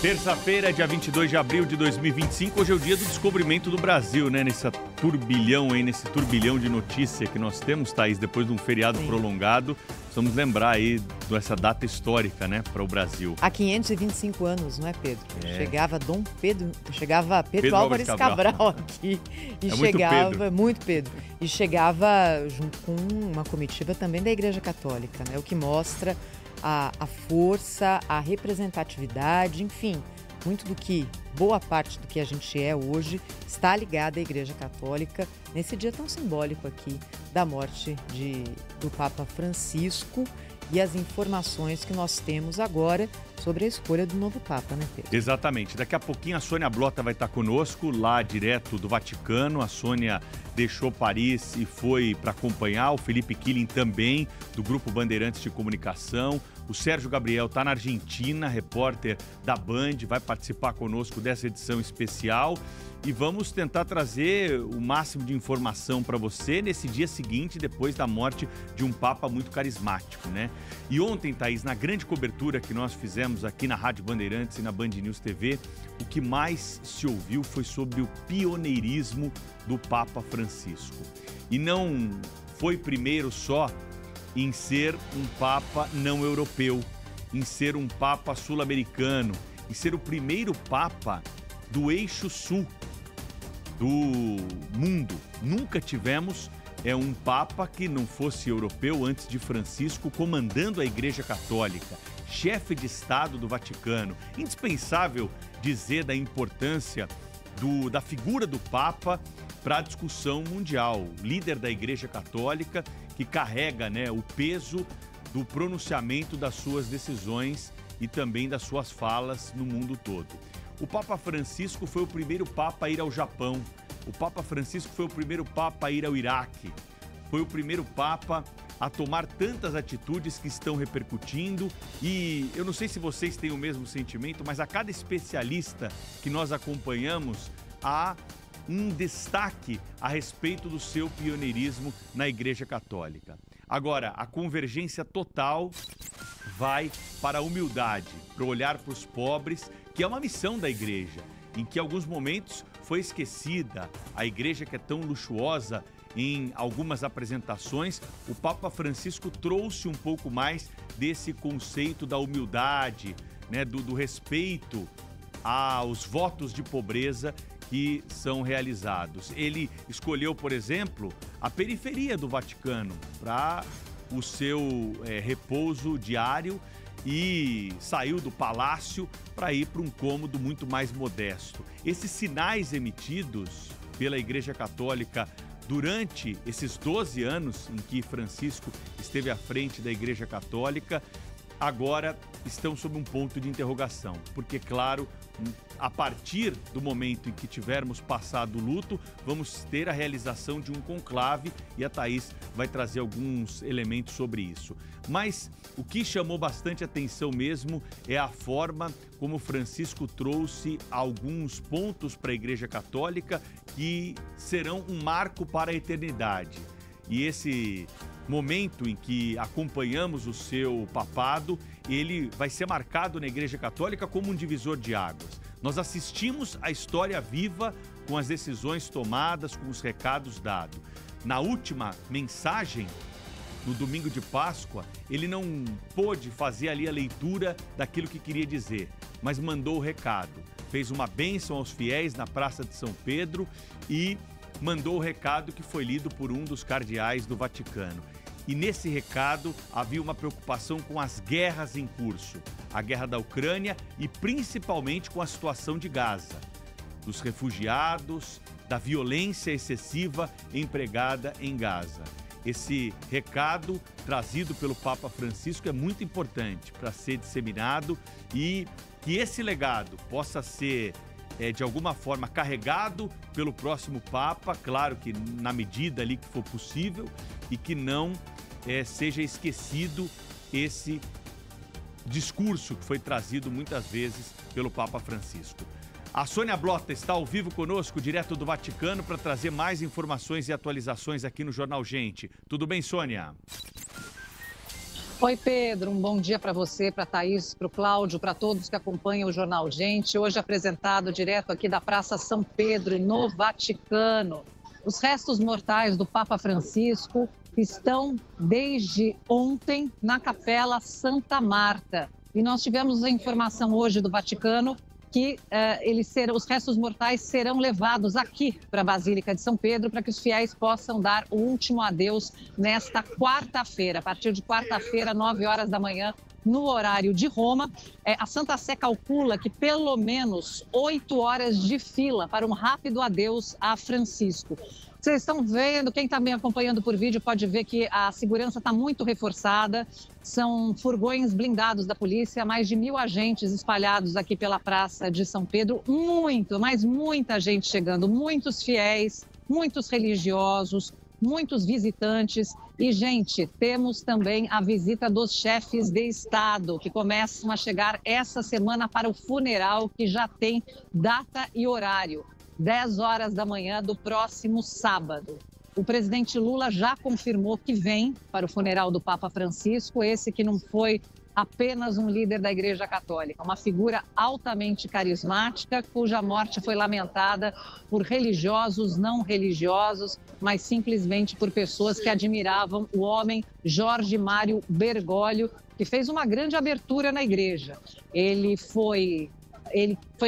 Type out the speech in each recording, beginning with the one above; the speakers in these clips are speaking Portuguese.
Terça-feira, dia 22 de abril de 2025, hoje é o dia do descobrimento do Brasil, né? Nesse turbilhão de notícia que nós temos, Thaís, depois de um feriado prolongado. Vamos lembrar aí dessa data histórica, né, para o Brasil. Há 525 anos, não é, Pedro? Chegava Pedro Álvares Cabral aqui. E muito Pedro. E chegava junto com uma comitiva também da Igreja Católica, né? O que mostra a força, a representatividade, enfim, boa parte do que a gente é hoje está ligada à Igreja Católica nesse dia tão simbólico aqui da morte do Papa Francisco e as informações que nós temos agora sobre a escolha do novo Papa, né, Pedro? Exatamente. Daqui a pouquinho a Sônia Blota vai estar conosco, lá direto do Vaticano. A Sônia deixou Paris e foi para acompanhar. O Felipe Killing também, do Grupo Bandeirantes de Comunicação. O Sérgio Gabriel está na Argentina, repórter da Band, vai participar conosco dessa edição especial. E vamos tentar trazer o máximo de informação para você nesse dia seguinte, depois da morte de um Papa muito carismático, né? E ontem, Thaís, na grande cobertura que nós fizemos aqui na Rádio Bandeirantes e na Band News TV, o que mais se ouviu foi sobre o pioneirismo do Papa Francisco. E não foi primeiro só em ser um Papa não europeu, em ser um Papa sul-americano, em ser o primeiro Papa do eixo sul do mundo. Nunca tivemos um Papa que não fosse europeu antes de Francisco, comandando a Igreja Católica, chefe de Estado do Vaticano. Indispensável dizer da importância da figura do Papa para a discussão mundial. Líder da Igreja Católica que carrega, né, o peso do pronunciamento das suas decisões e também das suas falas no mundo todo. O Papa Francisco foi o primeiro Papa a ir ao Japão. O Papa Francisco foi o primeiro Papa a ir ao Iraque. Foi o primeiro Papa a tomar tantas atitudes que estão repercutindo. E eu não sei se vocês têm o mesmo sentimento, mas a cada especialista que nós acompanhamos, há um destaque a respeito do seu pioneirismo na Igreja Católica. Agora, a convergência total vai para a humildade, para olhar para os pobres, que é uma missão da Igreja, em que em alguns momentos foi esquecida. A Igreja, que é tão luxuosa em algumas apresentações, o Papa Francisco trouxe um pouco mais desse conceito da humildade, né, do respeito aos votos de pobreza que são realizados. Ele escolheu, por exemplo, a periferia do Vaticano para o seu repouso diário e saiu do palácio para ir para um cômodo muito mais modesto. Esses sinais emitidos pela Igreja Católica durante esses 12 anos em que Francisco esteve à frente da Igreja Católica, agora estão sob um ponto de interrogação, porque, claro, a partir do momento em que tivermos passado o luto, vamos ter a realização de um conclave e a Thaís vai trazer alguns elementos sobre isso. Mas o que chamou bastante atenção mesmo é a forma como Francisco trouxe alguns pontos para a Igreja Católica que serão um marco para a eternidade. E esse momento em que acompanhamos o seu papado, ele vai ser marcado na Igreja Católica como um divisor de águas. Nós assistimos a história viva com as decisões tomadas, com os recados dados. Na última mensagem, no domingo de Páscoa, ele não pôde fazer ali a leitura daquilo que queria dizer, mas mandou o recado. Fez uma bênção aos fiéis na Praça de São Pedro e mandou o recado que foi lido por um dos cardeais do Vaticano. E nesse recado havia uma preocupação com as guerras em curso, a guerra da Ucrânia e principalmente com a situação de Gaza, dos refugiados, da violência excessiva empregada em Gaza. Esse recado trazido pelo Papa Francisco é muito importante para ser disseminado e que esse legado possa ser de alguma forma carregado pelo próximo Papa, claro que na medida ali que for possível, e que não seja esquecido esse discurso que foi trazido muitas vezes pelo Papa Francisco. A Sônia Blota está ao vivo conosco, direto do Vaticano, para trazer mais informações e atualizações aqui no Jornal Gente. Tudo bem, Sônia? Oi, Pedro, um bom dia para você, para a Thaís, para o Cláudio, para todos que acompanham o Jornal Gente. Hoje apresentado direto aqui da Praça São Pedro, no Vaticano. Os restos mortais do Papa Francisco estão desde ontem na Capela Santa Marta. E nós tivemos a informação hoje do Vaticano que os restos mortais serão levados aqui para a Basílica de São Pedro para que os fiéis possam dar o último adeus nesta quarta-feira, a partir de quarta-feira, 9 horas da manhã, no horário de Roma. A Santa Sé calcula que pelo menos 8 horas de fila para um rápido adeus a Francisco. Vocês estão vendo, quem está me acompanhando por vídeo pode ver que a segurança está muito reforçada. São furgões blindados da polícia, mais de 1.000 agentes espalhados aqui pela Praça de São Pedro. Muita gente chegando, muitos fiéis, muitos religiosos, muitos visitantes. E, gente, temos também a visita dos chefes de Estado, que começam a chegar essa semana para o funeral, que já tem data e horário. 10 horas da manhã do próximo sábado. O presidente Lula já confirmou que vem para o funeral do Papa Francisco, esse que não foi apenas um líder da Igreja Católica, uma figura altamente carismática, cuja morte foi lamentada por religiosos, não religiosos, mas simplesmente por pessoas que admiravam o homem Jorge Mário Bergoglio, que fez uma grande abertura na Igreja. Ele foi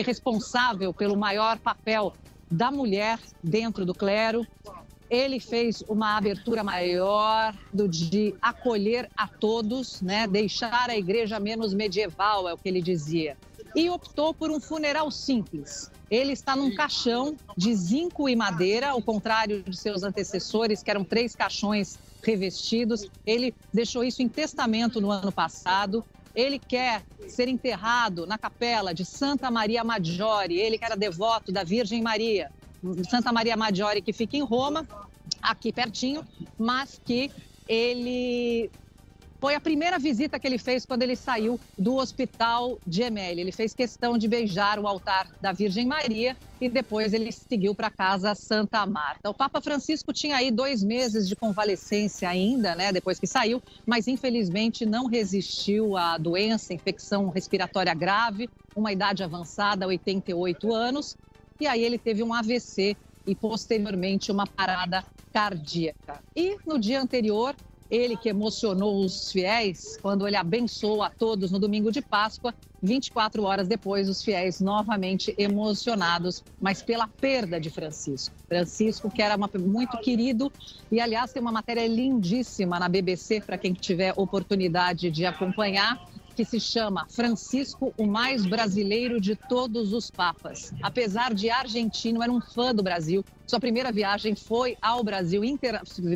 responsável pelo maior papel da mulher dentro do clero. Ele fez uma abertura maior de acolher a todos, né? Deixar a igreja menos medieval, é o que ele dizia. E optou por um funeral simples. Ele está num caixão de zinco e madeira, ao contrário de seus antecessores, que eram 3 caixões revestidos. Ele deixou isso em testamento no ano passado. Ele quer ser enterrado na capela de Santa Maria Maggiore, ele que era devoto da Virgem Maria. Santa Maria Maggiore, que fica em Roma, aqui pertinho, mas que ele... Foi a primeira visita que ele fez quando ele saiu do Hospital Gemelli. Ele fez questão de beijar o altar da Virgem Maria e depois ele seguiu para casa Santa Marta. O Papa Francisco tinha aí 2 meses de convalescência ainda, né, depois que saiu, mas infelizmente não resistiu à doença, infecção respiratória grave, uma idade avançada, 88 anos, e aí ele teve um AVC e posteriormente uma parada cardíaca. E no dia anterior, ele que emocionou os fiéis quando ele abençoou a todos no domingo de Páscoa, 24 horas depois, os fiéis novamente emocionados, mas pela perda de Francisco. Francisco, que era muito querido, e aliás tem uma matéria lindíssima na BBC, para quem tiver oportunidade de acompanhar, que se chama Francisco, o mais brasileiro de todos os papas. Apesar de argentino, era um fã do Brasil. Sua primeira viagem foi ao Brasil,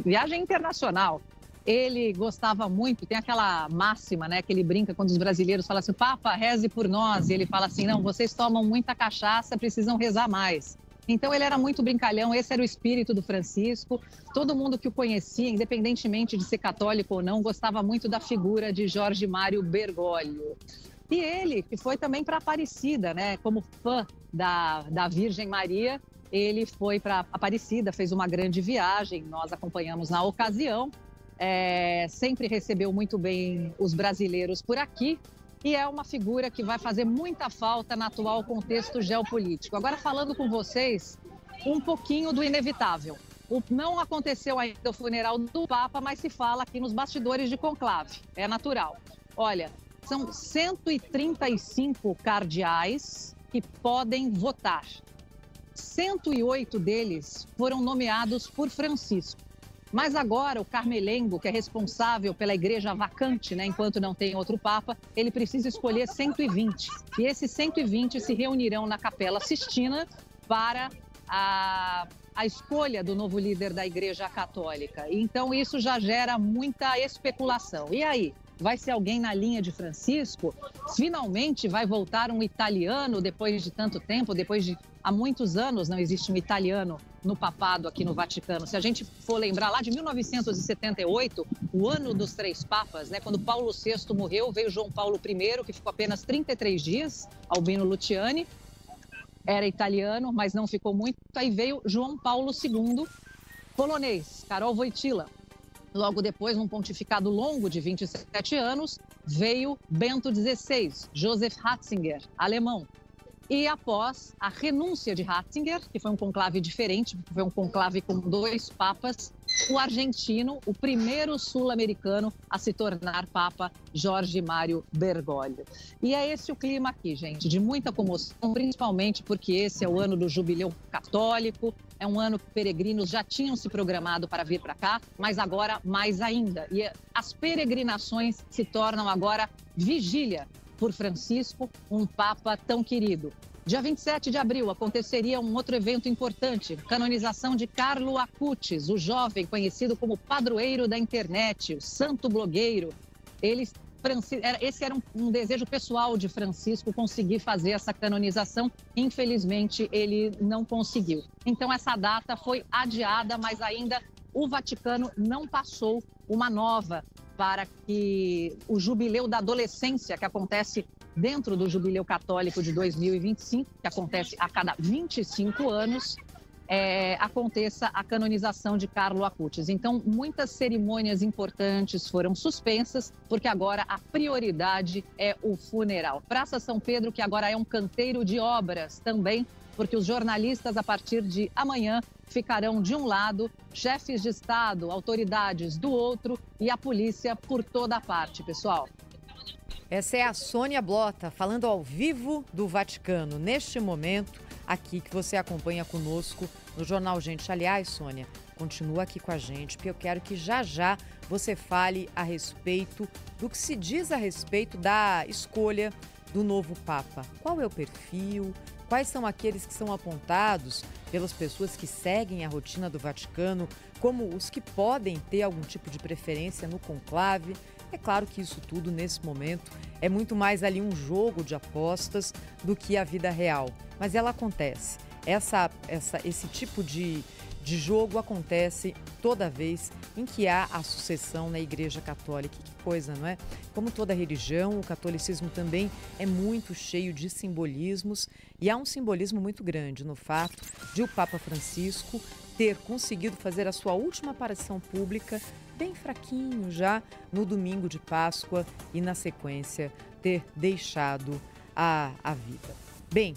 viagem internacional. Ele gostava muito, tem aquela máxima, né, que ele brinca quando os brasileiros falam assim, Papa, reze por nós. E ele fala assim, não, vocês tomam muita cachaça, precisam rezar mais. Então ele era muito brincalhão, esse era o espírito do Francisco. Todo mundo que o conhecia, independentemente de ser católico ou não, gostava muito da figura de Jorge Mário Bergoglio. E ele, que foi também para Aparecida, né, como fã da Virgem Maria, ele foi para Aparecida, fez uma grande viagem, nós acompanhamos na ocasião. Sempre recebeu muito bem os brasileiros por aqui e é uma figura que vai fazer muita falta no atual contexto geopolítico. Agora, falando com vocês um pouquinho do inevitável. Não aconteceu ainda o funeral do Papa, mas se fala aqui nos bastidores de conclave. É natural. Olha, são 135 cardeais que podem votar. 108 deles foram nomeados por Francisco. Mas agora o Carmelengo, que é responsável pela igreja vacante, né, enquanto não tem outro Papa, ele precisa escolher 120. E esses 120 se reunirão na Capela Sistina para a escolha do novo líder da Igreja Católica. Então isso já gera muita especulação. E aí? Vai ser alguém na linha de Francisco? Finalmente vai voltar um italiano depois de tanto tempo, há muitos anos não existe um italiano no papado aqui no Vaticano. Se a gente for lembrar lá de 1978, o ano dos 3 papas, né, quando Paulo VI morreu, veio João Paulo I, que ficou apenas 33 dias, Albino Luciani, era italiano, mas não ficou muito. Aí veio João Paulo II, polonês, Karol Wojtyła. Logo depois, num pontificado longo de 27 anos, veio Bento XVI, Joseph Ratzinger, alemão. E após a renúncia de Ratzinger, que foi um conclave diferente, foi um conclave com 2 papas, o argentino, o primeiro sul-americano a se tornar papa, Jorge Mário Bergoglio. E é esse o clima aqui, gente, de muita comoção, principalmente porque esse é o ano do jubileu católico, é um ano que peregrinos já tinham se programado para vir para cá, mas agora mais ainda. E as peregrinações se tornam agora vigília por Francisco, um papa tão querido. Dia 27 de abril aconteceria um outro evento importante, canonização de Carlo Acutis, o jovem conhecido como padroeiro da internet, o santo blogueiro. Esse era um desejo pessoal de Francisco conseguir fazer essa canonização. Infelizmente, ele não conseguiu. Então, essa data foi adiada, mas ainda o Vaticano não passou uma nova para que o jubileu da adolescência, que acontece dentro do Jubileu Católico de 2025, que acontece a cada 25 anos, aconteça a canonização de Carlo Acutis. Então, muitas cerimônias importantes foram suspensas, porque agora a prioridade é o funeral. Praça São Pedro, que agora é um canteiro de obras também, porque os jornalistas, a partir de amanhã, ficarão de um lado, chefes de Estado, autoridades do outro e a polícia por toda a parte, pessoal. Essa é a Sônia Blota, falando ao vivo do Vaticano, neste momento, aqui que você acompanha conosco no Jornal Gente. Aliás, Sônia, continua aqui com a gente, porque eu quero que já você fale a respeito do que se diz a respeito da escolha do novo Papa. Qual é o perfil? Quais são aqueles que são apontados pelas pessoas que seguem a rotina do Vaticano como os que podem ter algum tipo de preferência no conclave? É claro que isso tudo, nesse momento, é muito mais ali um jogo de apostas do que a vida real. Mas ela acontece. Esse tipo de jogo acontece toda vez em que há a sucessão na Igreja Católica. Que coisa, não é? Como toda religião, o catolicismo também é muito cheio de simbolismos e há um simbolismo muito grande no fato de o Papa Francisco ter conseguido fazer a sua última aparição pública bem fraquinho já no domingo de Páscoa e, na sequência, ter deixado a vida. Bem,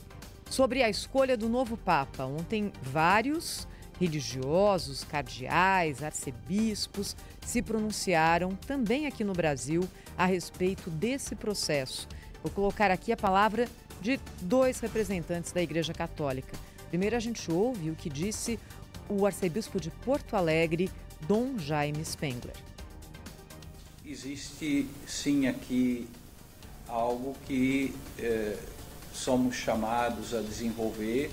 sobre a escolha do novo Papa, ontem vários religiosos, cardeais, arcebispos se pronunciaram também aqui no Brasil a respeito desse processo. Vou colocar aqui a palavra de 2 representantes da Igreja Católica. Primeiro a gente ouve o que disse o arcebispo de Porto Alegre, Dom Jaime Spengler. Existe sim aqui algo que somos chamados a desenvolver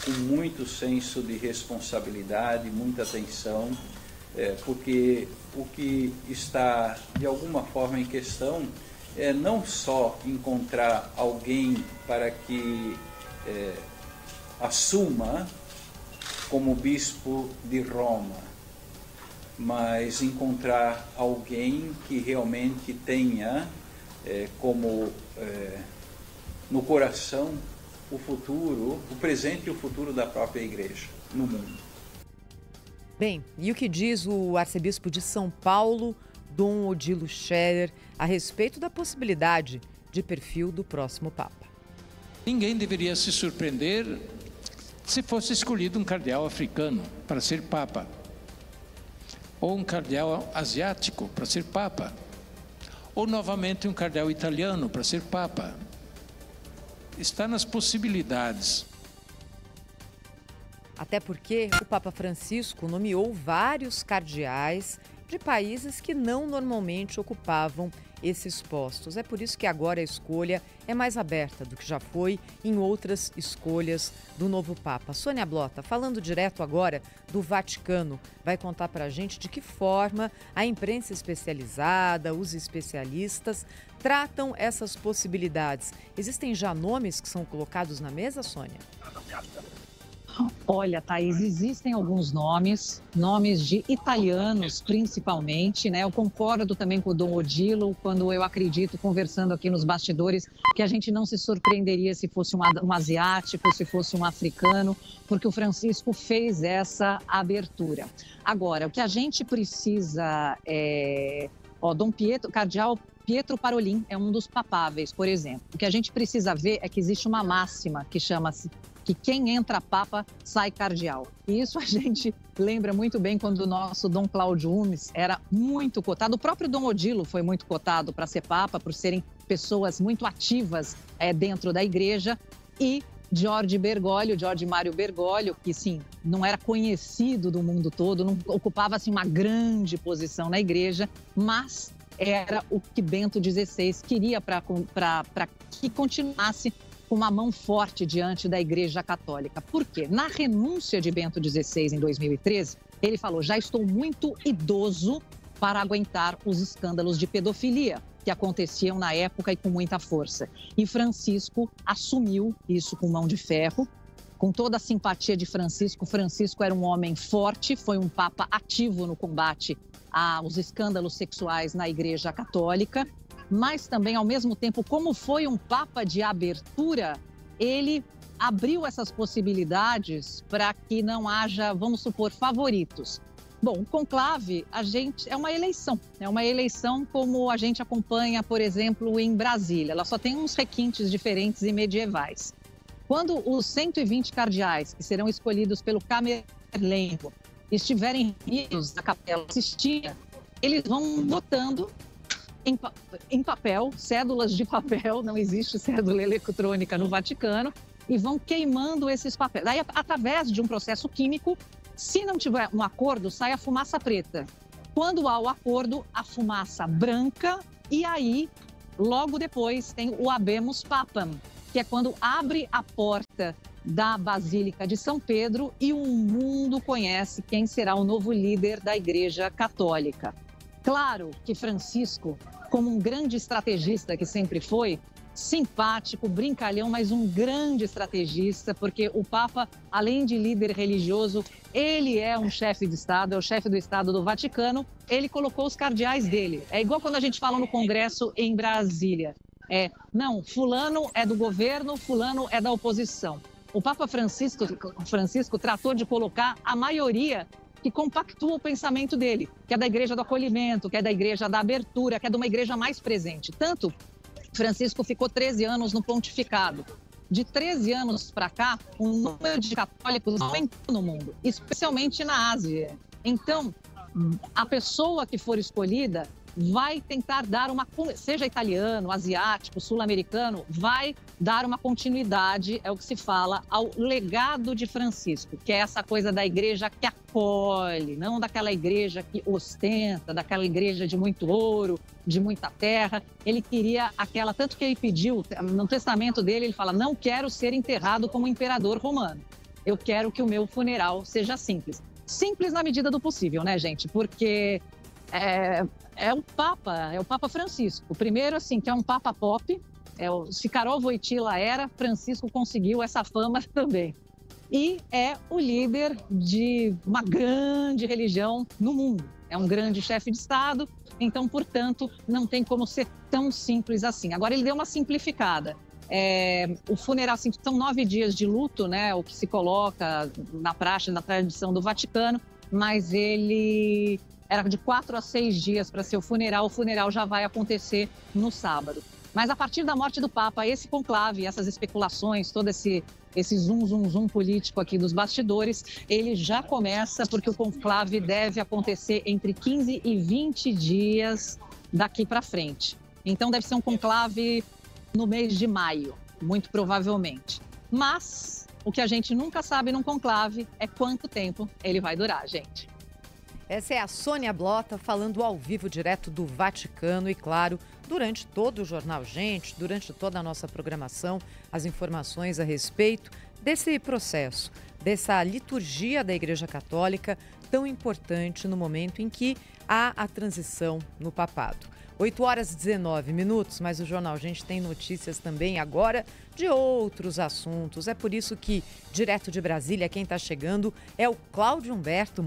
com muito senso de responsabilidade, muita atenção, porque o que está de alguma forma em questão é não só encontrar alguém para que assuma como bispo de Roma, mas encontrar alguém que realmente tenha no coração o futuro, o presente e o futuro da própria igreja no mundo. Bem, e o que diz o arcebispo de São Paulo, Dom Odilo Scherer, a respeito da possibilidade de perfil do próximo Papa? Ninguém deveria se surpreender se fosse escolhido um cardeal africano para ser Papa, ou um cardeal asiático para ser Papa, ou novamente um cardeal italiano para ser Papa. Está nas possibilidades. Até porque o Papa Francisco nomeou vários cardeais de países que não normalmente ocupavam esses postos. É por isso que agora a escolha é mais aberta do que já foi em outras escolhas do novo Papa. Sônia Blota, falando direto agora do Vaticano, vai contar para a gente de que forma a imprensa especializada, os especialistas, tratam essas possibilidades. Existem já nomes que são colocados na mesa, Sônia? Olha, Thaís, existem alguns nomes de italianos principalmente, né? Eu concordo também com o Dom Odilo, quando eu acredito, conversando aqui nos bastidores, que a gente não se surpreenderia se fosse um asiático, se fosse um africano, porque o Francisco fez essa abertura. Agora, o que a gente precisa Dom Pietro, cardeal Pietro Parolin é um dos papáveis, por exemplo. O que a gente precisa ver é que existe uma máxima que chama-se que quem entra papa sai cardeal. E isso a gente lembra muito bem quando o nosso Dom Cláudio Umes era muito cotado. O próprio Dom Odilo foi muito cotado para ser papa, por serem pessoas muito ativas dentro da igreja. E Jorge Mário Bergoglio, que sim, não era conhecido do mundo todo, não ocupava assim, uma grande posição na igreja, mas era o que Bento XVI queria para que continuasse com uma mão forte diante da Igreja Católica. Por quê? Na renúncia de Bento XVI em 2013, ele falou: já estou muito idoso para aguentar os escândalos de pedofilia que aconteciam na época e com muita força. E Francisco assumiu isso com mão de ferro. Com toda a simpatia de Francisco, Francisco era um homem forte, foi um papa ativo no combate aos escândalos sexuais na Igreja Católica, mas também, ao mesmo tempo, como foi um papa de abertura, ele abriu essas possibilidades para que não haja, vamos supor, favoritos. Bom, o conclave, é uma eleição como a gente acompanha, por exemplo, em Brasília. Ela só tem uns requintes diferentes e medievais. Quando os 120 cardeais, que serão escolhidos pelo Camerlengo, estiverem reunidos na capela Sistina, eles vão votando em papel, cédulas de papel, não existe cédula eletrônica no Vaticano, e vão queimando esses papéis. Daí, através de um processo químico, se não tiver um acordo, sai a fumaça preta. Quando há o acordo, a fumaça branca, e aí, logo depois, tem o Habemus Papam, que é quando abre a porta da Basílica de São Pedro e o mundo conhece quem será o novo líder da Igreja Católica. Claro que Francisco, como um grande estrategista que sempre foi, simpático, brincalhão, mas um grande estrategista, porque o Papa, além de líder religioso, ele é um chefe de Estado, é o chefe do Estado do Vaticano, ele colocou os cardeais dele. É igual quando a gente fala no Congresso em Brasília. Não, fulano é do governo, fulano é da oposição. O Papa Francisco tratou de colocar a maioria que compactua o pensamento dele, que é da igreja do acolhimento, que é da igreja da abertura, que é de uma igreja mais presente. Tanto, Francisco ficou 13 anos no pontificado. De 13 anos para cá, o número de católicos aumentou no mundo, especialmente na Ásia. Então, a pessoa que for escolhida vai tentar dar seja italiano, asiático, sul-americano, vai dar uma continuidade, é o que se fala, ao legado de Francisco, que é essa coisa da igreja que acolhe, não daquela igreja que ostenta, daquela igreja de muito ouro, de muita terra. Ele queria tanto que ele pediu, no testamento dele, ele fala: não quero ser enterrado como imperador romano, eu quero que o meu funeral seja simples. Simples na medida do possível, né, gente? Porque é o Papa Francisco. Primeiro, assim, que é um Papa pop. Se Karol Wojtyła era, Francisco conseguiu essa fama também. E é o líder de uma grande religião no mundo. É um grande chefe de Estado, então, portanto, não tem como ser tão simples assim. Agora, ele deu uma simplificada. O funeral, assim, são 9 dias de luto, né? O que se coloca na praxe, na tradição do Vaticano, mas ele era de 4 a 6 dias para ser o funeral já vai acontecer no sábado. Mas a partir da morte do Papa, esse conclave, essas especulações, todo esse zoom político aqui dos bastidores, ele já começa, porque o conclave deve acontecer entre 15 e 20 dias daqui para frente. Então deve ser um conclave no mês de maio, muito provavelmente. Mas o que a gente nunca sabe num conclave é quanto tempo ele vai durar, gente. Essa é a Sônia Blota falando ao vivo direto do Vaticano e, claro, durante todo o Jornal Gente, durante toda a nossa programação, as informações a respeito desse processo, dessa liturgia da Igreja Católica tão importante no momento em que há a transição no papado. 8 horas e 19 minutos, mas o Jornal Gente tem notícias também agora de outros assuntos. É por isso que, direto de Brasília, quem está chegando é o Cláudio Humberto.